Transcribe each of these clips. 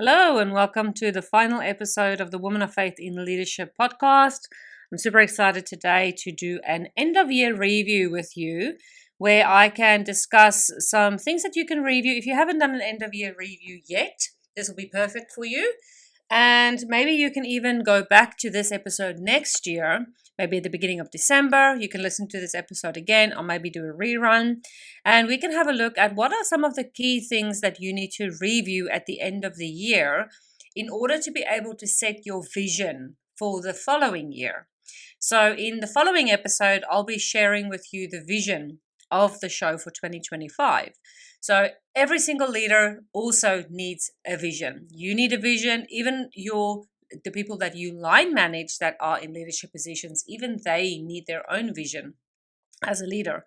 Hello, and welcome to the final episode of the Woman of Faith in Leadership podcast. I'm super excited today to do an end of year review with you where I can discuss some things that you can review. If you haven't done an end of year review yet, this will be perfect for you. And maybe you can even go back to this episode next year, maybe at the beginning of December. You can listen to this episode again or maybe do a rerun. And we can have a look at what are some of the key things that you need to review at the end of the year in order to be able to set your vision for the following year. So in the following episode, I'll be sharing with you the vision of the show for 2025. So every single leader also needs a vision. You need a vision. Even the people that you line manage that are in leadership positions, even they need their own vision as a leader.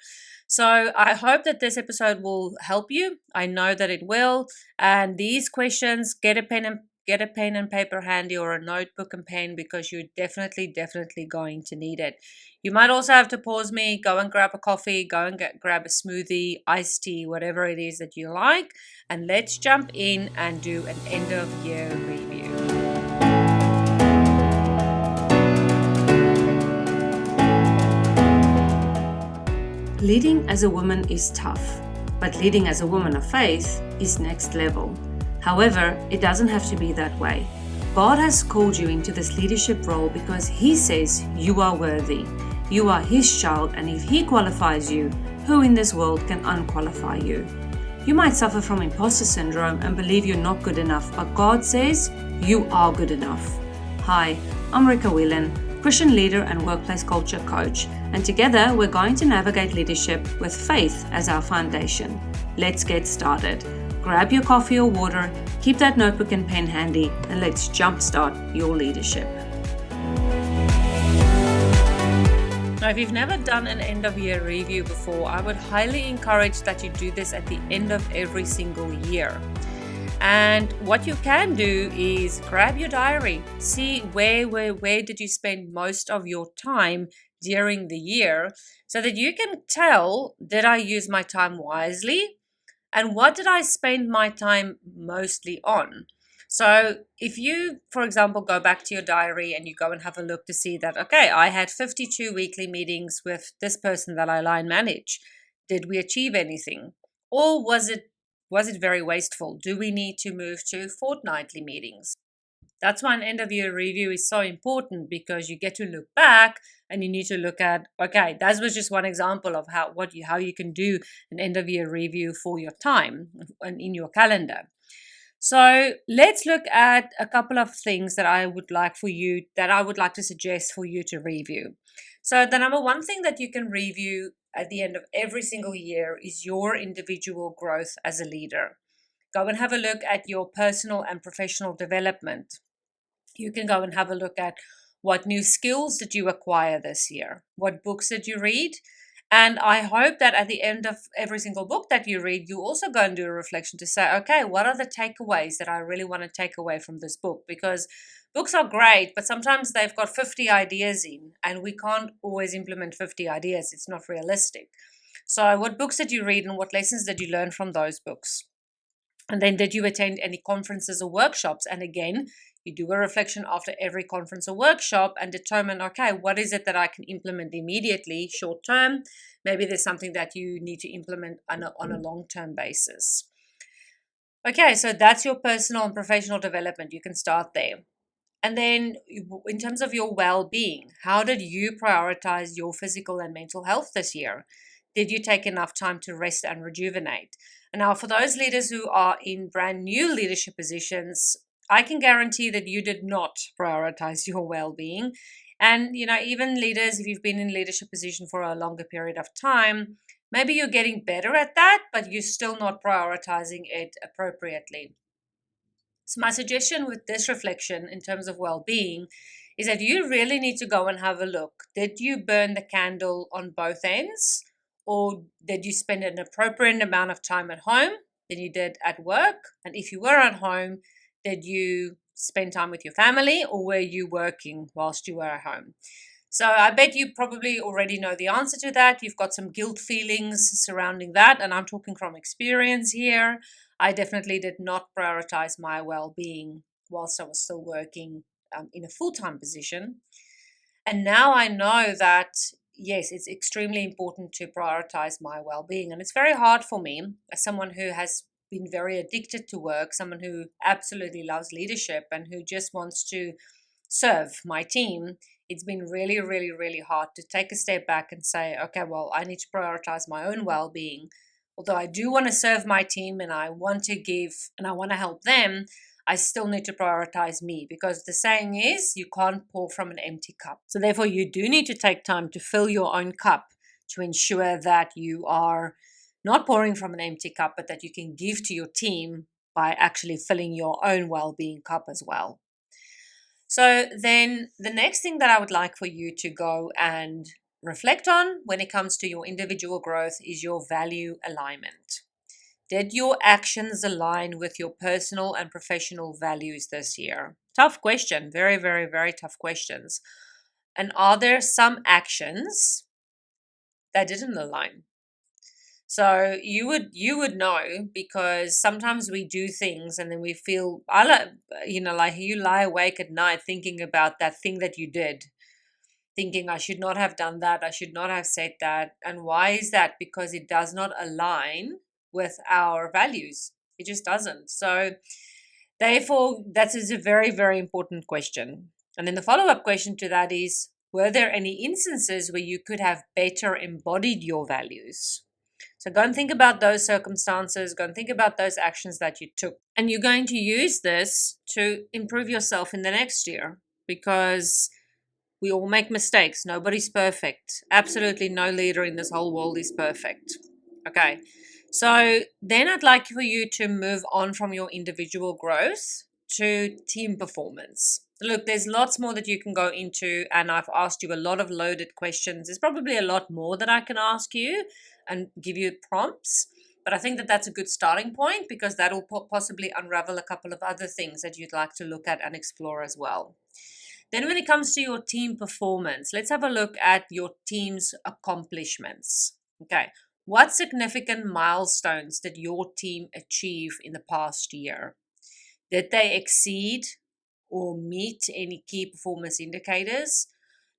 So I hope that this episode will help you. I know that it will. And these questions, get a pen and paper handy or a notebook and pen because you're definitely going to need it. You might also have to pause me, go and grab a coffee, go and grab a smoothie, iced tea, whatever it is that you like. And let's jump in and do an end of year review. Leading as a woman is tough, but leading as a woman of faith is next level. However, it doesn't have to be that way. God has called you into this leadership role because He says you are worthy. You are His child, and if He qualifies you, who in this world can unqualify you? You might suffer from imposter syndrome and believe you're not good enough, but God says you are good enough. Hi, I'm Rika, Whelan, Christian leader and workplace culture coach, and together we're going to navigate leadership with faith as our foundation. Let's get started. Grab your coffee or water, keep that notebook and pen handy, and let's jumpstart your leadership. Now, if you've never done an end of year review before, I would highly encourage that you do this at the end of every single year. And what you can do is grab your diary, see where did you spend most of your time during the year so that you can tell, did I use my time wisely? And what did I spend my time mostly on? So if you, for example, go back to your diary and you go and have a look to see that, okay, I had 52 weekly meetings with this person that I line manage. Did we achieve anything? Or was it very wasteful? Do we need to move to fortnightly meetings? That's why an end of year review is so important, because you get to look back and you need to look at, okay, that was just one example of how you can do an end of year review for your time and in your calendar. So let's look at a couple of things that I would like to suggest for you to review. So the number one thing that you can review at the end of every single year is your individual growth as a leader. Go and have a look at your personal and professional development. You can go and have a look at what new skills did you acquire this year? What books did you read? And I hope that at the end of every single book that you read, you also go and do a reflection to say, okay, what are the takeaways that I really want to take away from this book? Because books are great, but sometimes they've got 50 ideas in, and we can't always implement 50 ideas. It's not realistic. So what books did you read and what lessons did you learn from those books? And then did you attend any conferences or workshops? And again, you do a reflection after every conference or workshop and determine, okay, what is it that I can implement immediately, short term? Maybe there's something that you need to implement on a long-term basis. Okay, so that's your personal and professional development. You can start there. And then in terms of your well-being, how did you prioritize your physical and mental health this year? Did you take enough time to rest and rejuvenate? And now for those leaders who are in brand new leadership positions, I can guarantee that you did not prioritize your well-being. And, even leaders, if you've been in leadership position for a longer period of time, maybe you're getting better at that, but you're still not prioritizing it appropriately. So my suggestion with this reflection in terms of well-being is that you really need to go and have a look. Did you burn the candle on both ends? Or did you spend an appropriate amount of time at home than you did at work? And if you were at home, did you spend time with your family, or were you working whilst you were at home? So I bet you probably already know the answer to that. You've got some guilt feelings surrounding that, and I'm talking from experience here. I definitely did not prioritize my well-being whilst I was still working in a full-time position. And now I know that, yes, it's extremely important to prioritize my well being. And it's very hard for me, as someone who has been very addicted to work, someone who absolutely loves leadership and who just wants to serve my team. It's been really, really, really hard to take a step back and say, okay, well, I need to prioritize my own well being. Although I do want to serve my team and I want to give and I want to help them, I still need to prioritize me, because the saying is you can't pour from an empty cup. So therefore, you do need to take time to fill your own cup to ensure that you are not pouring from an empty cup, but that you can give to your team by actually filling your own well-being cup as well. So then the next thing that I would like for you to go and reflect on when it comes to your individual growth is your value alignment. Did your actions align with your personal and professional values this year? Tough question. Very, very, very tough questions. And are there some actions that didn't align? So you would know, because sometimes we do things and then we feel, like you lie awake at night thinking about that thing that you did, thinking I should not have done that, I should not have said that. And why is that? Because it does not align with our values. It just doesn't. So therefore, that is a very, very important question. And then the follow-up question to that is, were there any instances where you could have better embodied your values? So go and think about those circumstances, go and think about those actions that you took. And you're going to use this to improve yourself in the next year, because we all make mistakes. Nobody's perfect. Absolutely no leader in this whole world is perfect. Okay. So then I'd like for you to move on from your individual growth to team performance. Look, there's lots more that you can go into, and I've asked you a lot of loaded questions. There's probably a lot more that I can ask you and give you prompts, but I think that that's a good starting point, because that'll possibly unravel a couple of other things that you'd like to look at and explore as well. Then when it comes to your team performance, let's have a look at your team's accomplishments. Okay. What significant milestones did your team achieve in the past year? Did they exceed or meet any key performance indicators?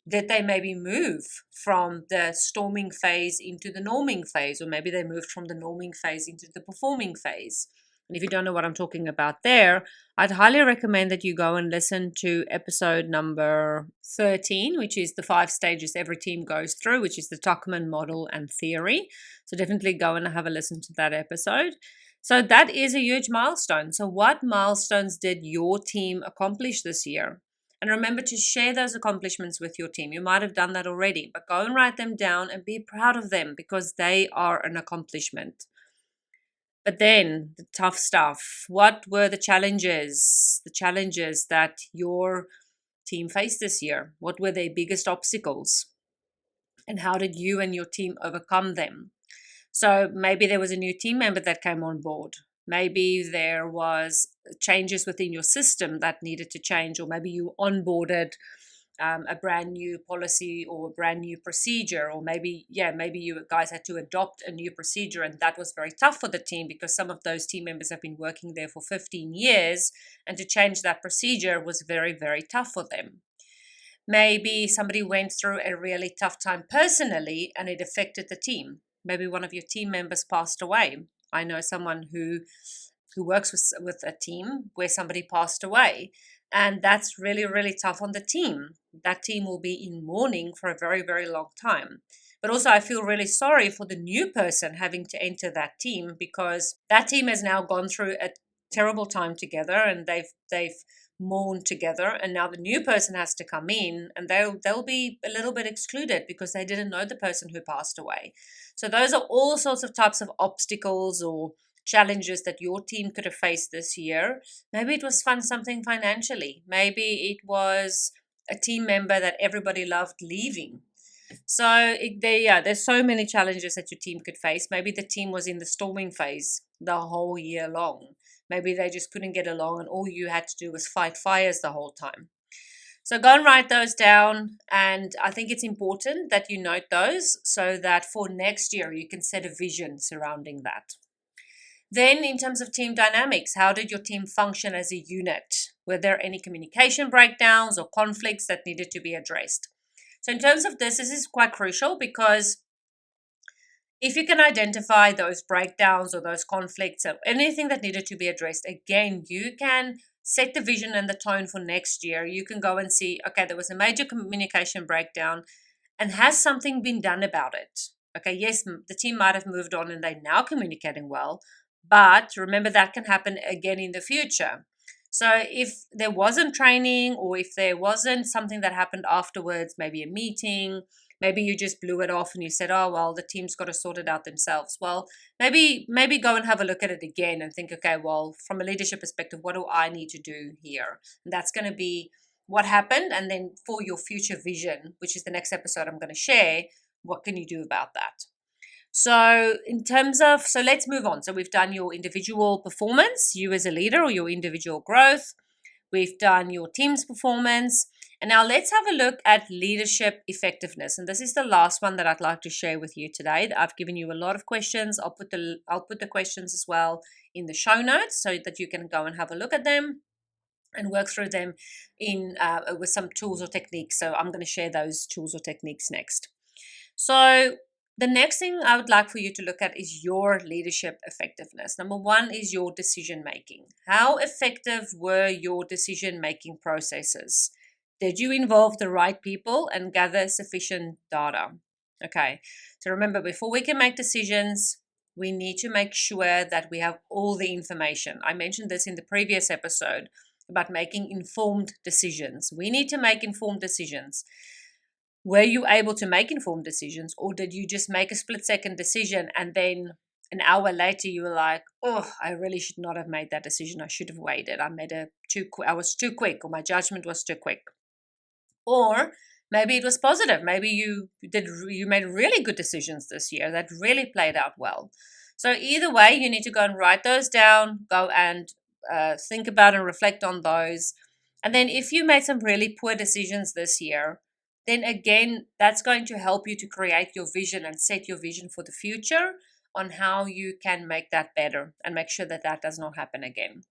Did they maybe move from the storming phase into the norming phase? Or maybe they moved from the norming phase into the performing phase? And if you don't know what I'm talking about there, I'd highly recommend that you go and listen to episode number 13, which is the 5 stages every team goes through, which is the Tuckman model and theory. So definitely go and have a listen to that episode. So that is a huge milestone. So what milestones did your team accomplish this year? And remember to share those accomplishments with your team. You might have done that already, but go and write them down and be proud of them, because they are an accomplishment. But then the tough stuff. What were the challenges? The challenges that your team faced this year? What were their biggest obstacles? And how did you and your team overcome them? So maybe there was a new team member that came on board. Maybe there was changes within your system that needed to change, or maybe you onboarded a brand new policy or a brand new procedure, or maybe you guys had to adopt a new procedure, and that was very tough for the team, because some of those team members have been working there for 15 years, and to change that procedure was very, very tough for them. Maybe somebody went through a really tough time personally and it affected the team. Maybe one of your team members passed away. I know someone who works with a team where somebody passed away, and that's really, really tough on the team. That team will be in mourning for a very, very long time. But also I feel really sorry for the new person having to enter that team, because that team has now gone through a terrible time together, and they've mourned together, and now the new person has to come in, and they'll be a little bit excluded because they didn't know the person who passed away. So those are all sorts of types of obstacles or challenges that your team could have faced this year. Maybe it was something financially. Maybe it was a team member that everybody loved leaving. So there's so many challenges that your team could face. Maybe the team was in the storming phase the whole year long. Maybe they just couldn't get along, and all you had to do was fight fires the whole time. So go and write those down, and I think it's important that you note those so that for next year you can set a vision surrounding that. Then in terms of team dynamics, how did your team function as a unit? Were there any communication breakdowns or conflicts that needed to be addressed? So in terms of this is quite crucial, because if you can identify those breakdowns or those conflicts or anything that needed to be addressed, again, you can set the vision and the tone for next year. You can go and see, okay, there was a major communication breakdown, and has something been done about it? Okay, yes, the team might have moved on and they're now communicating well, but remember that can happen again in the future. So if there wasn't training, or if there wasn't something that happened afterwards, maybe a meeting, maybe you just blew it off and you said, oh, well, the team's got to sort it out themselves. Well, maybe go and have a look at it again and think, okay, well, from a leadership perspective, what do I need to do here? And that's going to be what happened. And then for your future vision, which is the next episode I'm going to share, what can you do about that? So in terms of, so let's move on. So we've done your individual performance, you as a leader, or your individual growth. We've done your team's performance. And now let's have a look at leadership effectiveness. And this is the last one that I'd like to share with you today. I've given you a lot of questions. I'll put the questions as well in the show notes so that you can go and have a look at them and work through them in with some tools or techniques. So I'm going to share those tools or techniques next. So the next thing I would like for you to look at is your leadership effectiveness. Number one is your decision making. How effective were your decision making processes? Did you involve the right people and gather sufficient data? Okay, so remember, before we can make decisions, we need to make sure that we have all the information. I mentioned this in the previous episode about making informed decisions. We need to make informed decisions. Were you able to make informed decisions, or did you just make a split-second decision and then an hour later you were like, oh, I really should not have made that decision. I should have waited. I was too quick, or my judgment was too quick. Or maybe it was positive. Maybe you made really good decisions this year that really played out well. So either way, you need to go and write those down, go and think about and reflect on those. And then if you made some really poor decisions this year, then again, that's going to help you to create your vision and set your vision for the future on how you can make that better and make sure that that does not happen again.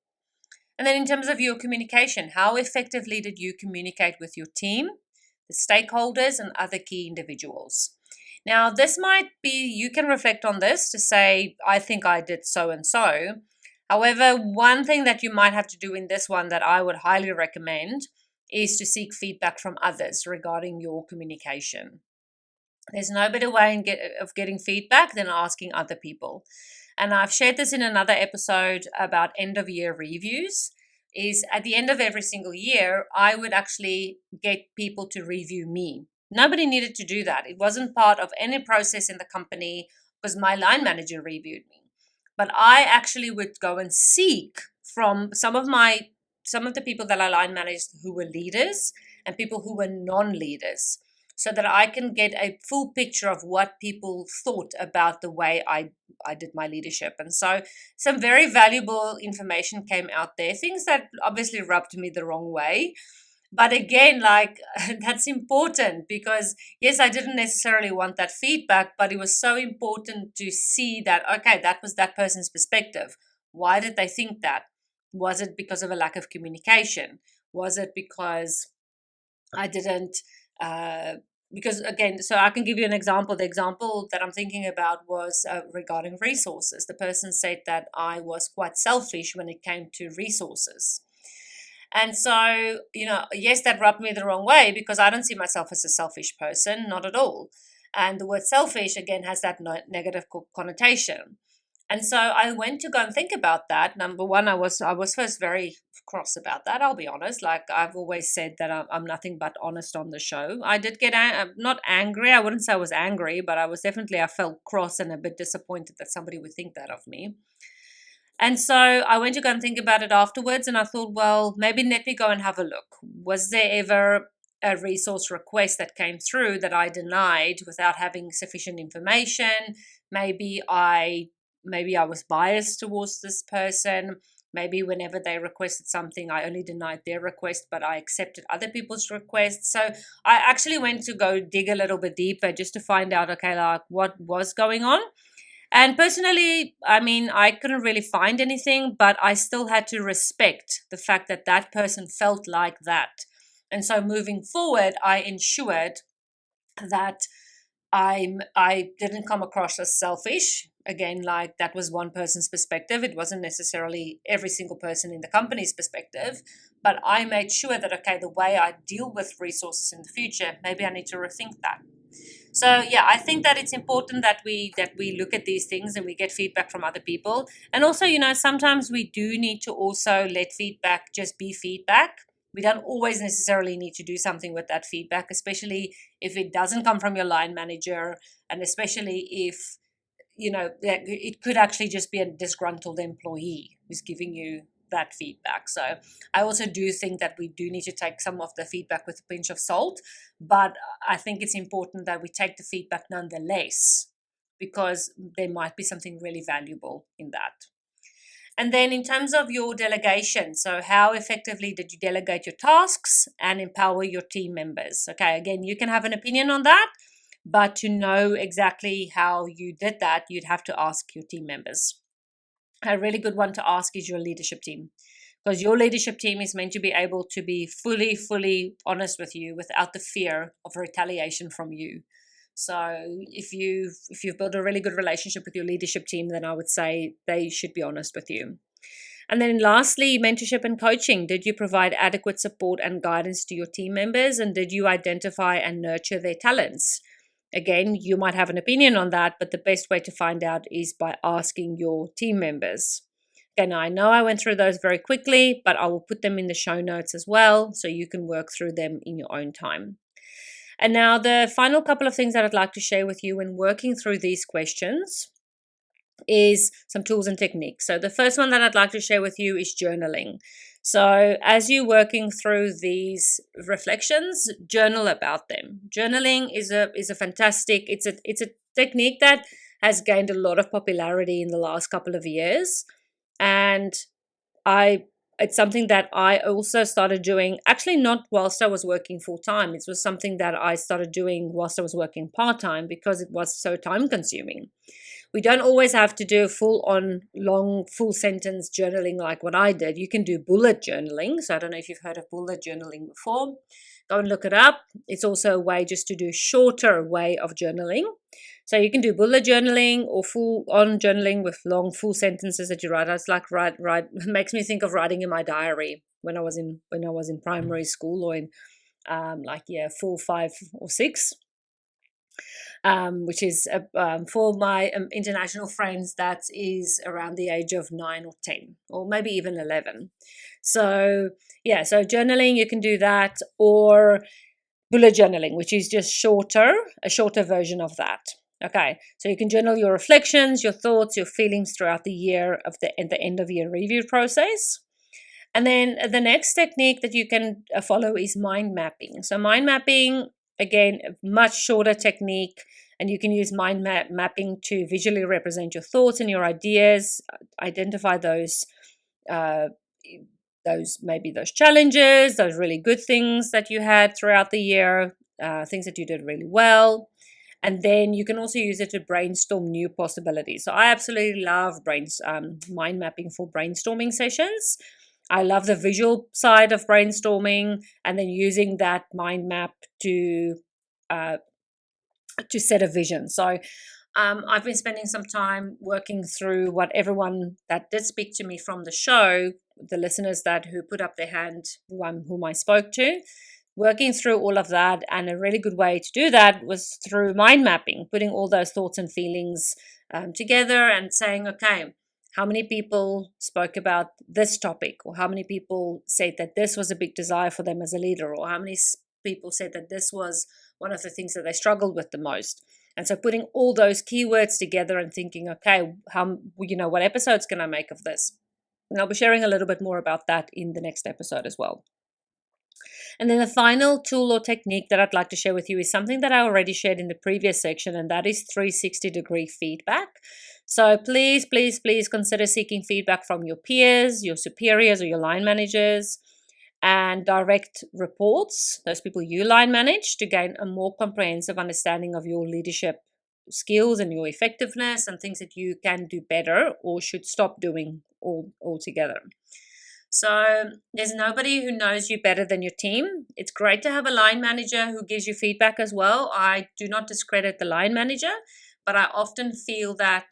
And then in terms of your communication, how effectively did you communicate with your team, the stakeholders, and other key individuals? Now, this might be, you can reflect on this to say, I think I did so and so. However, one thing that you might have to do in this one that I would highly recommend is to seek feedback from others regarding your communication. There's no better way of getting feedback than asking other people. And I've shared this in another episode about end of year reviews. Is at the end of every single year, I would actually get people to review me. Nobody needed to do that. It wasn't part of any process in the company because my line manager reviewed me. But I actually would go and seek from some of the people that I line managed who were leaders and people who were non-leaders, so that I can get a full picture of what people thought about the way I did my leadership. And so some very valuable information came out there, things that obviously rubbed me the wrong way. But again, that's important because, yes, I didn't necessarily want that feedback, but it was so important to see that, okay, that was that person's perspective. Why did they think that? Was it because of a lack of communication? Was it because I didn't, because again, so I can give you an example. The example that I'm thinking about was regarding resources. The person said that I was quite selfish when it came to resources. And so, yes, that rubbed me the wrong way because I don't see myself as a selfish person, not at all. And the word selfish, again, has that negative connotation. And so I went to go and think about that. Number one, I was first very cross about that. I'll be honest. Like I've always said that I'm nothing but honest on the show. I did get not angry. I wouldn't say I was angry, but I felt cross and a bit disappointed that somebody would think that of me. And so I went to go and think about it afterwards. And I thought, well, maybe let me go and have a look. Was there ever a resource request that came through that I denied without having sufficient information? Maybe I was biased towards this person. Maybe whenever they requested something, I only denied their request, but I accepted other people's requests. So I actually went to go dig a little bit deeper just to find out, okay, like what was going on. And personally, I mean, I couldn't really find anything, but I still had to respect the fact that that person felt like that. And so moving forward, I ensured that I didn't come across as selfish. Again, like that was one person's perspective. It wasn't necessarily every single person in the company's perspective, but I made sure that, okay, the way I deal with resources in the future, maybe I need to rethink that. So yeah, I think that it's important that we look at these things and we get feedback from other people. And also, sometimes we do need to also let feedback just be feedback. We don't always necessarily need to do something with that feedback, especially if it doesn't come from your line manager, and especially if it could actually just be a disgruntled employee who's giving you that feedback. So I also do think that we do need to take some of the feedback with a pinch of salt, but I think it's important that we take the feedback nonetheless, because there might be something really valuable in that. And then in terms of your delegation, so how effectively did you delegate your tasks and empower your team members? Okay, again, you can have an opinion on that, but to know exactly how you did that, you'd have to ask your team members. A really good one to ask is your leadership team, because your leadership team is meant to be able to be fully honest with you without the fear of retaliation from you. So if you've built a really good relationship with your leadership team, then I would say they should be honest with you. And then lastly, mentorship and coaching. Did you provide adequate support and guidance to your team members? And did you identify and nurture their talents? Again, you might have an opinion on that, but the best way to find out is by asking your team members. Again, I know I went through those very quickly, but I will put them in the show notes as well, so you can work through them in your own time. And now the final couple of things that I'd like to share with you when working through these questions is some tools and techniques. So the first one that I'd like to share with you is journaling. So as you're working through these reflections, journal about them. Journaling is a fantastic, it's a technique that has gained a lot of popularity in the last couple of years. And it's something that I also started doing, actually not whilst I was working full time. It was something that I started doing whilst I was working part time, because it was so time consuming. We don't always have to do full-on long, full sentence journaling like what I did. You can do bullet journaling. So I don't know if you've heard of bullet journaling before. Go and look it up. It's also a way just to do a shorter way of journaling. So you can do bullet journaling or full-on journaling with long, full sentences that you write. It's like write. It makes me think of writing in my diary when I was in primary school, or in year 4, 5, or 6. Which is for my international friends, that is around the age of 9 or 10, or maybe even 11. So yeah, so journaling, you can do that, or bullet journaling, which is just a shorter version of that. Okay, so you can journal your reflections, your thoughts, your feelings throughout the year at the end of year review process. And then the next technique that you can follow is mind mapping. So mind mapping, again, a much shorter technique, and you can use mind mapping to visually represent your thoughts and your ideas, identify those challenges, those really good things that you had throughout the year, things that you did really well. And then you can also use it to brainstorm new possibilities. So I absolutely love mind mapping for brainstorming sessions. I love the visual side of brainstorming, and then using that mind map to set a vision. So I've been spending some time working through what everyone that did speak to me from the show, the listeners who put up their hand, whom I spoke to, working through all of that. And a really good way to do that was through mind mapping, putting all those thoughts and feelings together and saying, okay, how many people spoke about this topic, or how many people said that this was a big desire for them as a leader, or how many people said that this was one of the things that they struggled with the most. And so putting all those keywords together and thinking, okay, what episodes can I make of this? And I'll be sharing a little bit more about that in the next episode as well. And then the final tool or technique that I'd like to share with you is something that I already shared in the previous section, and that is 360-degree feedback. So please consider seeking feedback from your peers, your superiors, or your line managers, and direct reports, those people you line manage, to gain a more comprehensive understanding of your leadership skills and your effectiveness and things that you can do better or should stop doing altogether. So there's nobody who knows you better than your team. It's great to have a line manager who gives you feedback as well. I do not discredit the line manager, but I often feel that,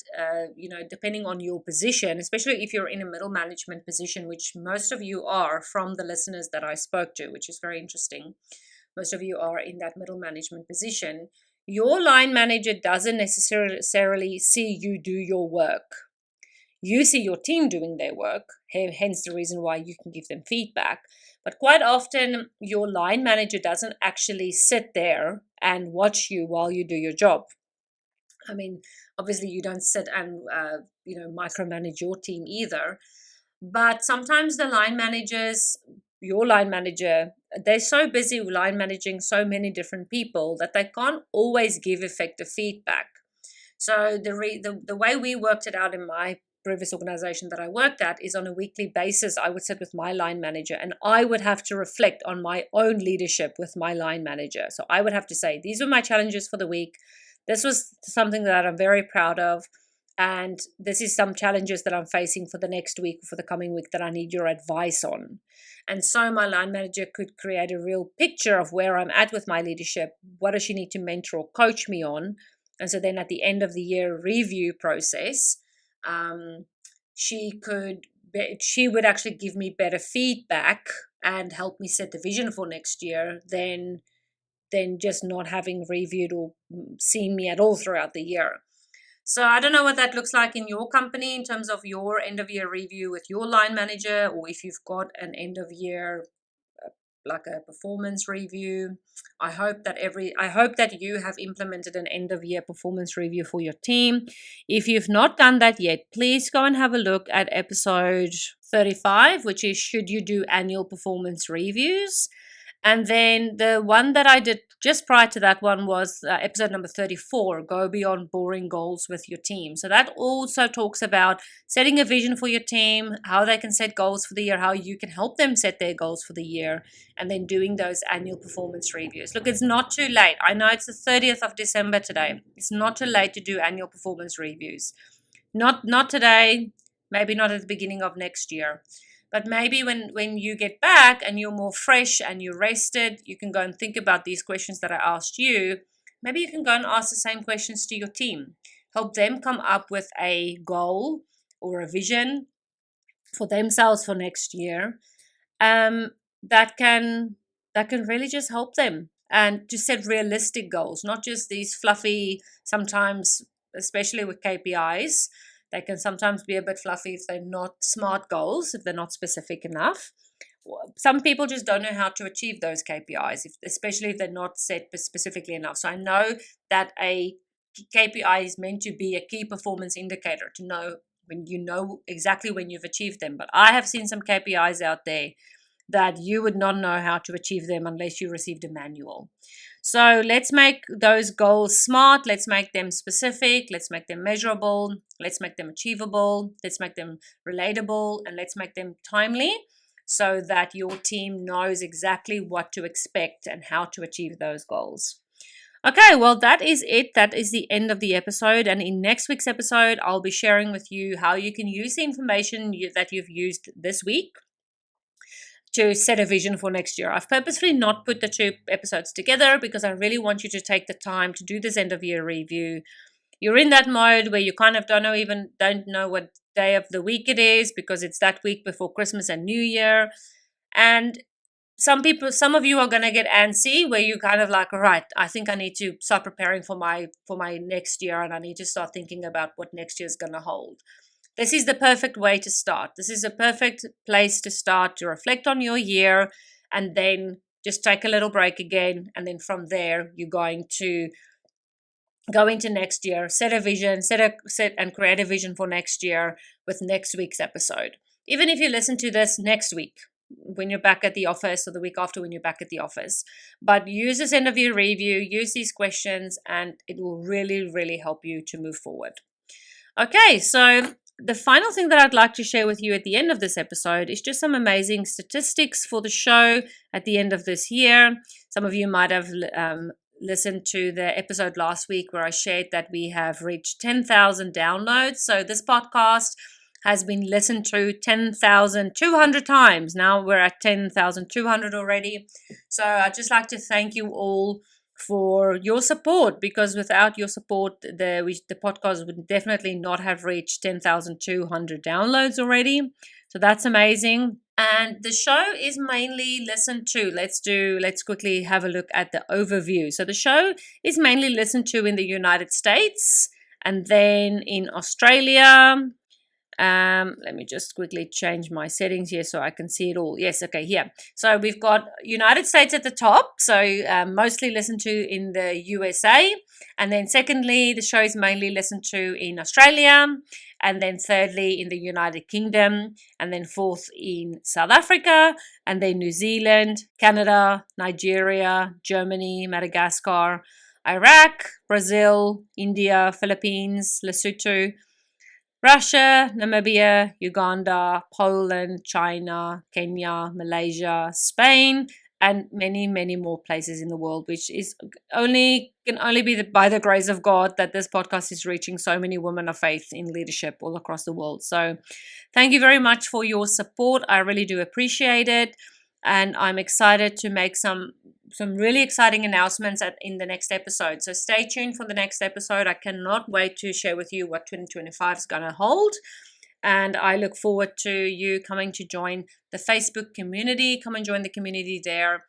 depending on your position, especially if you're in a middle management position, which most of you are from the listeners that I spoke to, which is very interesting. Most of you are in that middle management position. Your line manager doesn't necessarily see you do your work. You see your team doing their work, hence the reason why you can give them feedback. But quite often, your line manager doesn't actually sit there and watch you while you do your job. I mean, obviously, you don't sit and micromanage your team either. But sometimes the line managers, your line manager, they're so busy line managing so many different people that they can't always give effective feedback. So the way we worked it out in my previous organization that I worked at is on a weekly basis. I would sit with my line manager and I would have to reflect on my own leadership with my line manager. So I would have to say, these were my challenges for the week. This was something that I'm very proud of. And this is some challenges that I'm facing for the next week, for the coming week, that I need your advice on. And so my line manager could create a real picture of where I'm at with my leadership. What does she need to mentor or coach me on? And so then at the end of the year review process, she would actually give me better feedback and help me set the vision for next year than just not having reviewed or seen me at all throughout the year. So I don't know what that looks like in your company in terms of your end of year review with your line manager, or if you've got an end of year like a performance review. I hope that you have implemented an end of year performance review for your team. If you've not done that yet, please go and have a look at episode 35, which is should you do annual performance reviews? And then the one that I did just prior to that one was episode number 34, go beyond boring goals with your team. So that also talks about setting a vision for your team, how they can set goals for the year, how you can help them set their goals for the year, and then doing those annual performance reviews. Look, it's not too late. I know it's the 30th of December today. It's not too late to do annual performance reviews. Not today, maybe not at the beginning of next year. But maybe when you get back and you're more fresh and you're rested, you can go and think about these questions that I asked you. Maybe you can go and ask the same questions to your team. Help them come up with a goal or a vision for themselves for next year that can really just help them, and to set realistic goals, not just these fluffy, sometimes, especially with KPIs, they can sometimes be a bit fluffy if they're not smart goals, if they're not specific enough. Some people just don't know how to achieve those KPIs, especially if they're not set specifically enough. So I know that a KPI is meant to be a key performance indicator, to know when you know exactly when you've achieved them. But I have seen some KPIs out there that you would not know how to achieve them unless you received a manual. So let's make those goals smart. Let's make them specific. Let's make them measurable. Let's make them achievable. Let's make them relatable. And let's make them timely so that your team knows exactly what to expect and how to achieve those goals. Okay, well, that is it. That is the end of the episode. And in next week's episode, I'll be sharing with you how you can use the information that you've used this week to set a vision for next year. I've purposefully not put the two episodes together because I really want you to take the time to do this end of year review. You're in that mode where you kind of don't know what day of the week it is because it's that week before Christmas and New Year. And some of you are going to get antsy where you kind of like, all right, I think I need to start preparing for my next year, and I need to start thinking about what next year is going to hold. This is the perfect way to start. This is a perfect place to start, to reflect on your year and then just take a little break again. And then from there, you're going to go into next year, set a vision, set and create a vision for next year with next week's episode. Even if you listen to this next week, when you're back at the office, or the week after when you're back at the office. But use this end of year review, use these questions, and it will really, really help you to move forward. Okay, so the final thing that I'd like to share with you at the end of this episode is just some amazing statistics for the show at the end of this year. Some of you might have listened to the episode last week where I shared that we have reached 10,000 downloads. So this podcast has been listened to 10,200 times. Now we're at 10,200 already. So I'd just like to thank you all for your support, because without your support, the podcast would definitely not have reached 10,200 downloads already. So that's amazing. And the show is mainly listened to. Let's quickly have a look at the overview. So the show is mainly listened to in the United States, and then in Australia. Let me just quickly change my settings here so I can see it all. Yes, okay, here. So we've got United States at the top, so mostly listened to in the USA. And then secondly, the show is mainly listened to in Australia. And then thirdly, in the United Kingdom. And then fourth, in South Africa. And then New Zealand, Canada, Nigeria, Germany, Madagascar, Iraq, Brazil, India, Philippines, Lesotho, Russia, Namibia, Uganda, Poland, China, Kenya, Malaysia, Spain, and many, many more places in the world, which can only be by the grace of God that this podcast is reaching so many women of faith in leadership all across the world. So thank you very much for your support. I really do appreciate it. And I'm excited to make some really exciting announcements in the next episode. So stay tuned for the next episode. I cannot wait to share with you what 2025 is going to hold. And I look forward to you coming to join the Facebook community. Come and join the community there.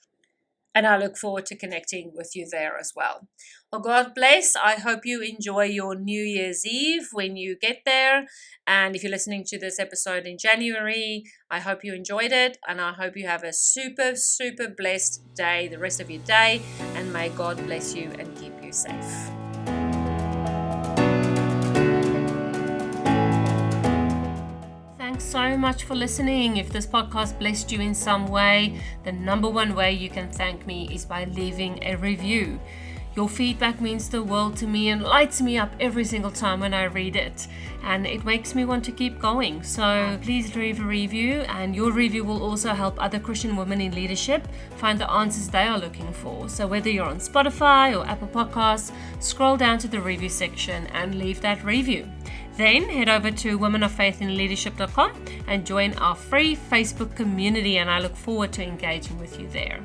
And I look forward to connecting with you there as well. Well, God bless. I hope you enjoy your New Year's Eve when you get there. And if you're listening to this episode in January, I hope you enjoyed it. And I hope you have a super, super blessed day, the rest of your day. And may God bless you and keep you safe. Thanks so much for listening. If this podcast blessed you in some way, the number one way you can thank me is by leaving a review. Your feedback means the world to me and lights me up every single time when I read it, and it makes me want to keep going. So please leave a review, and your review will also help other Christian women in leadership find the answers they are looking for. So whether you're on Spotify or Apple Podcasts, scroll down to the review section and leave that review. Then head over to womenoffaithinleadership.com and join our free Facebook community, and I look forward to engaging with you there.